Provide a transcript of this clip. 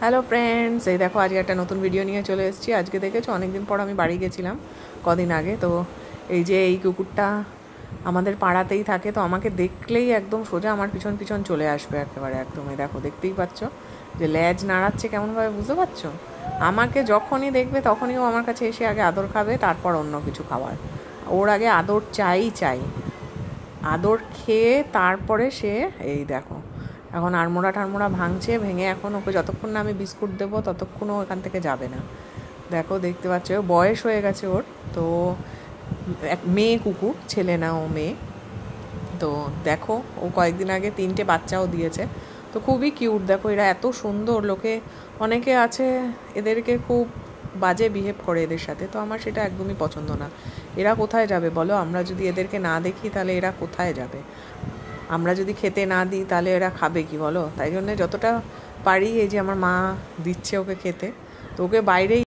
Hello friends, এই দেখো আজকে একটা নতুন ভিডিও নিয়ে চলে এসেছি। আজকে দেখেছো অনেকদিন পর আমি বাড়ি গেছিলাম কদিন আগে। তো এই যে এই কুকুরটা আমাদের পাড়াতেই থাকে, তো আমাকে দেখলেই একদম সোজা আমার পিছন পিছন চলে আসবে একেবারে একদম। এই দেখো, দেখতেই পাচ্ছ যে ল্যাজ নাড়াচ্ছে কেমনভাবে, বুঝতে পারছো? আমাকে যখনই দেখবে তখনই ও আমার কাছে এসে আগে আদর খাবে, তারপর অন্য কিছু খাবার। ওর আগে আদর চাই চাই, আদর খেয়ে তারপরে সে এই দেখো এখন আড়মোড়া টাড়মোড়া ভাঙছে। ভেঙে এখন ওকে যতক্ষণ না আমি বিস্কুট দেবো ততক্ষণ ও এখান থেকে যাবে না। দেখো, দেখতে পাচ্ছ বয়স হয়ে গেছে ওর। তো এক মেয়ে কুকুর, ছেলে না, ও মেয়ে। তো দেখো, ও কয়েকদিন আগে 3টে বাচ্চাও দিয়েছে। তো খুবই কিউট। দেখো এরা এত সুন্দর, অনেকে আছে এদেরকে খুব বাজে বিহেভ করে এদের সাথে, তো আমার সেটা একদমই পছন্দ না। এরা কোথায় যাবে বলো? আমরা যদি এদেরকে না দেখি তাহলে এরা কোথায় যাবে? আমরা যদি খেতে না দিই তাহলে এরা খাবে কি বলো? তাই জন্য যতটা পারি, এই যে আমার মা দিচ্ছে ওকে খেতে, তো ওকে বাইরেই